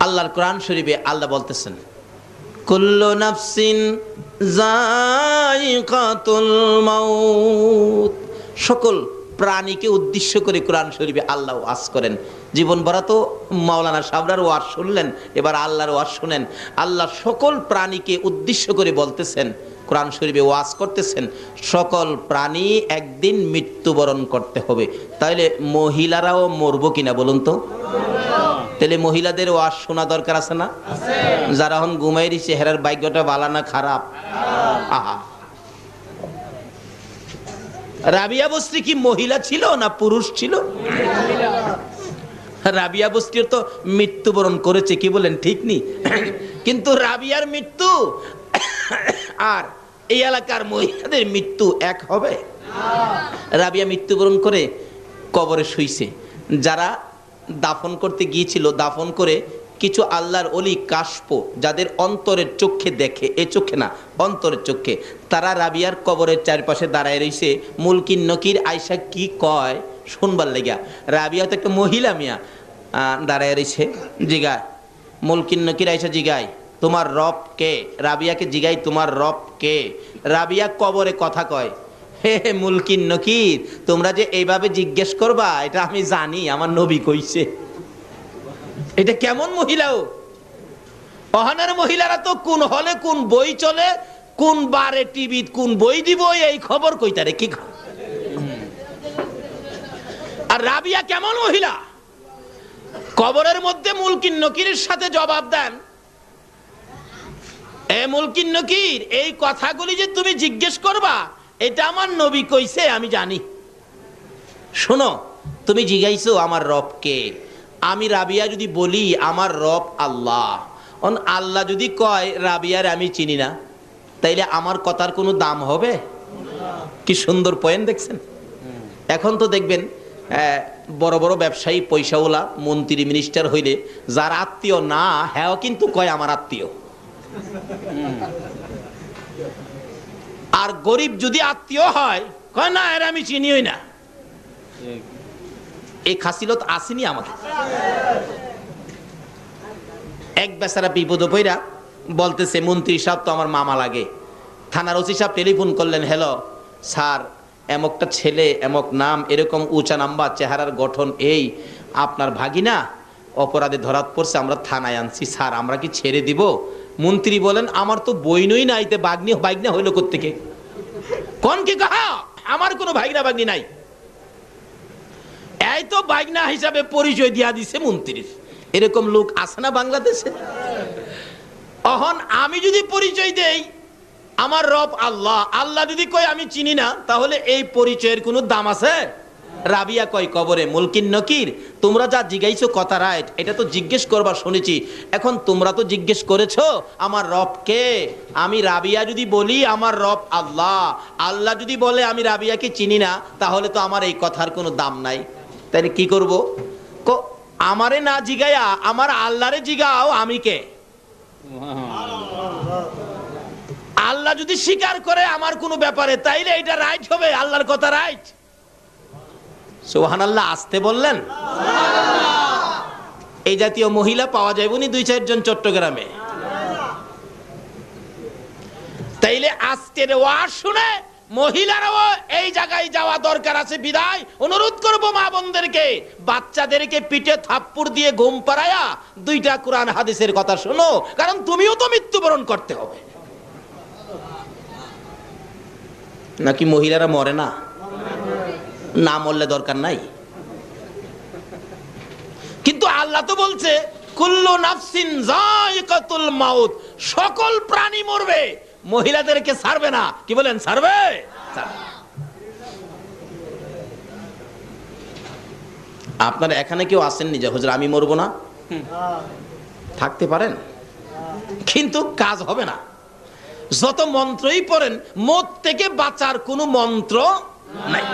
আল্লাহর কোরআন শরীফে আল্লাহ বলতেছেন, কুল্লু নাফসিন যায়িকাতুল মাউত। সকল প্রাণীকে উদ্দেশ্য করে কোরআন শরীফে আল্লাহ ওয়াজ করেন। জীবন ভরা তো মাওলানা সাবরার ওয়াজ শুনলেন, এবার আল্লাহর ওয়াজ শুনেন। আল্লাহ সকল প্রাণীকে উদ্দেশ্য করে বলতেছেন, কোরআন শরীফে ওয়াজ করতেছেন, সকল প্রাণী একদিন মৃত্যুবরণ করতে হবে। তাহলে মহিলারাও মরবো কিনা বলুন তো? তাহলে মহিলাদের ওয়াজ শোনা দরকার আছে না? যারা এখন ঘুমাইরি চেহারার ভাগ্যটা ভালো না খারাপ? আহা, রাবিয়া বস্তি কি মহিলা ছিল না পুরুষ ছিল? রাবিয়া বস্তির তো মৃত্যুবরণ করেছে, কি বলেন ঠিক নি? কিন্তু রাবিয়ার মৃত্যু আর এই এলাকার মহিলাদের মৃত্যু এক হবে? রাবিয়া মৃত্যুবরণ করে কবরে শুইছে। যারা দাফন করতে গিয়েছিল, দাফন করে কিছু আল্লাহর ওলি কাশপ, যাদের অন্তরের চোখে দেখে, এ চোখে না অন্তরের চোখে, তারা রাবিয়ার কবরের চারপাশে দাঁড়ায় রয়েছে। মুলকিন নকির আয়সা কি কয় শুনবার লেগা। রাবিয়া তো একটা মহিলা মিয়া, দাঁড়ায় রয়েছে। জিগায় মুলকিন নকির আয়সা, জিগায় তোমার রব কে? রাবিয়াকে জিগাই তোমার রব কে? রাবিয়া কবরে কথা কয়, হে হে মুলকিন নকির, তোমরা যে এইভাবে জিজ্ঞেস করবা এটা আমি জানি, আমার নবী কইছে। এটা কেমন মহিলাও? অহানের মহিলারা তো কোন হলে কোন বই চলে, কোন বারে টিভি কোন বই দিব এই খবর কইতারে কি। আর রাবিয়া কেমন মহিলা? কবরের মধ্যে মুলকিন নকিরের সাথে জবাব দেন, এ মুলকিন নকির, এই কথাগুলি যে তুমি জিজ্ঞেস করবা এটা আমার নবী কইছে আমি জানি। শোনো, তুমি জিজ্ঞাইছো আমার রব কে, আমি রাবিয়া যদি বলি আমার রব আল্লাহ, আল্লাহ যদি কয় রাবিয়ার আমি চিনি না, তাইলে আমার কথার কোনো দাম হবে? কি সুন্দর পয়েন্ট দেখছেন। এখন তো দেখবেন বড় বড় ব্যবসায়ী পয়সাওয়ালা মন্ত্রী মিনিস্টার হইলে যার আত্মীয় না হ্যাঁ কিন্তু কয় আমার আত্মীয়, আর গরিব যদি আত্মীয় হয় কয় না এর আমি চিনিই না। এই খাসিলত আসেনি আমাকে। এক বেচারা বিপদে পইরা বলতেছে, মন্ত্রী সাহেব তো আমার মামা লাগে। থানার ওসি সাহেব টেলিফোন করলেন, হ্যালো স্যার, এমকটা ছেলে, এমক নাম, এরকম উঁচা নাম্বার, চেহারার গঠন এই, আপনার ভাগিনা অপরাধে ধরাত পড়ছে, আমরা থানায় আনছি স্যার, আমরা কি ছেড়ে দিব? মন্ত্রী বলেন, আমার তো বইনই নাই, তে বাইগনা হইলো কোত্থেকে? কোন কি কাহা, আমার কোনো ভাগনা বাগনি নাই। এই তো বাইগনা হিসাবে পরিচয় দিয়া দিছে মন্ত্রীর। এরকম লোক আছে না বাংলাদেশে? অহন আমি যদি পরিচয় দেই আমার রব আল্লাহ, আল্লাহ যদি কয় আমি চিনি না, তাহলে এই পরিচয়ের কোনো দাম আছে? রাবিয়া কয় কবরে, মুলকিন নকির, তোমরা যা জিজ্ঞাইছো কথা রাইট, এটা তো জিজ্ঞেস করবা শুনেছি। এখন তোমরা তো জিজ্ঞেস করেছো আমার রব কে, আমি রাবিয়া যদি বলি আমার রব আল্লাহ, আল্লাহ যদি বলে আমি রাবিয়াকে চিনি না, তাহলে তো আমার এই কথার কোনো দাম নাই। তাহলে কি করব? আমারে না জিগায়া আমার আল্লাহরে জিগাও আমি কে। আল্লাহ যদি স্বীকার করে আমার কোনো ব্যাপারে, তাইলে এটা রাইট হবে, আল্লাহর কথা রাইট। সুবহানাল্লাহ, আসতে বললেন। এই জাতীয় মহিলা পাওয়া যাবে নি 2-4 জন চট্টগ্রামে। তাইলে আজকের ওয়াজ শুনে মহিলারাও এই জায়গায় যাওয়া দরকার আছে। বিদায় অনুরোধ করব মা বোনদেরকে, বাচ্চাদেরকে পিঠে থাপ্পড় দিয়ে ঘুম পাড়ায়া 2টা কোরআন হাদিসের কথা শোনো, কারণ তুমিও তো মৃত্যুবরণ করতে হবে। নাকি মহিলারা মরে না? না মরলে দরকার নাই। কিন্তু আল্লাহ তো বলছে কুল্লু নাফসিন যায়িকাতুল মাউত, সকল প্রাণী মরবে, মহিলাদেরকে ছাড়বে না। কি বলেন, ছাড়বে? আপনারা এখানে কেউ আসেননি যে হুজুর আমি মরবো না? থাকতে পারেন, কিন্তু কাজ হবে না। যত মন্ত্রই পড়েন, মত থেকে বাঁচার কোনো মন্ত্র নাই।